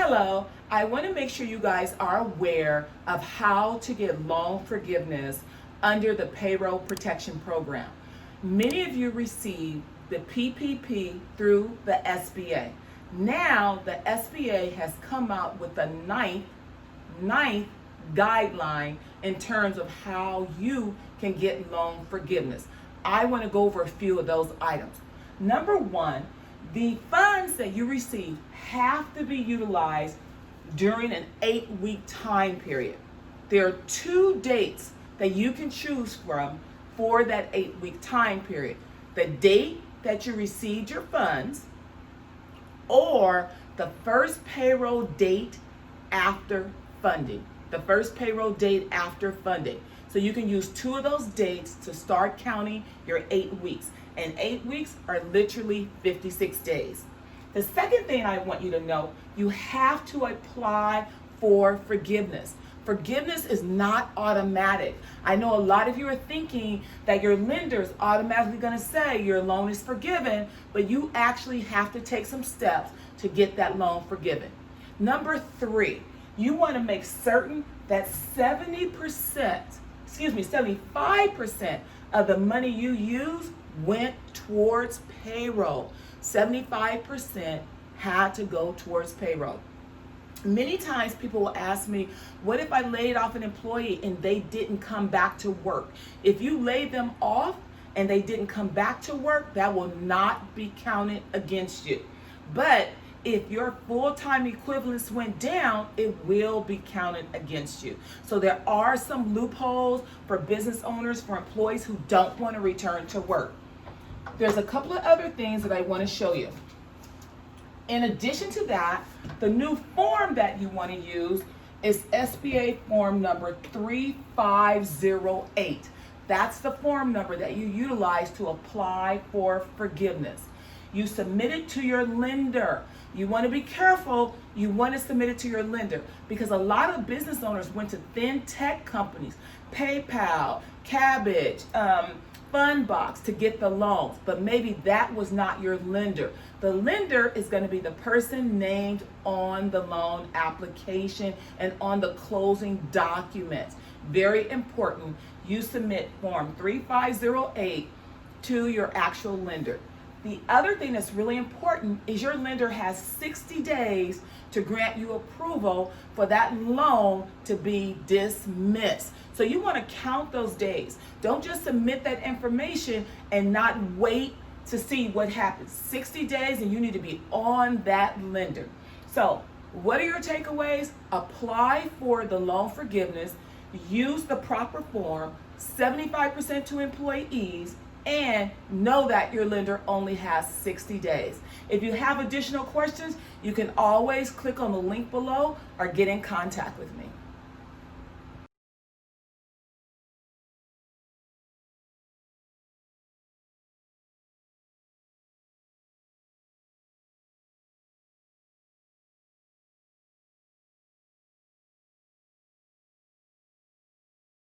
Hello, I want to make sure you guys are aware of how to get loan forgiveness under the Payroll Protection Program. Many of you receive the PPP through the SBA. Now the SBA has come out with the ninth guideline in terms of how you can get loan forgiveness. I want to go over a few of those items. Number one, the funds that you receive have to be utilized during an 8-week time period. There are two dates that you can choose from for that 8-week time period. The date that you received your funds or the first payroll date after funding. The first payroll date after funding. So you can use two of those dates to start counting your 8 weeks. And 8 weeks are literally 56 days. The second thing I want you to know, you have to apply for forgiveness. Forgiveness is not automatic. I know a lot of you are thinking that your lender is automatically going to say your loan is forgiven, but you actually have to take some steps to get that loan forgiven. Number three, you want to make certain that 75% of the money you use went towards payroll. 75% had to go towards payroll. Many times people will ask me, what if I laid off an employee and they didn't come back to work? If you laid them off and they didn't come back to work, that will not be counted against you. But if your full-time equivalence went down, it will be counted against you. So there are some loopholes for business owners, for employees who don't want to return to work. There's a couple of other things that I want to show you. In addition to that, the new form that you want to use is SBA form number 3508. That's the form number that you utilize to apply for forgiveness. You submit it to your lender. You want to be careful. You want to submit it to your lender because a lot of business owners went to tech companies, PayPal, Cabbage, Fundbox to get the loans, but maybe that was not your lender. The lender is going to be the person named on the loan application and on the closing documents. Very important. You submit form 3508 to your actual lender. The other thing that's really important is your lender has 60 days to grant you approval for that loan to be dismissed. So you want to count those days. Don't just submit that information and not wait to see what happens. 60 days and you need to be on that lender. So what are your takeaways? Apply for the loan forgiveness, use the proper form, 75% to employees, and know that your lender only has 60 days. If you have additional questions, you can always click on the link below or get in contact with me.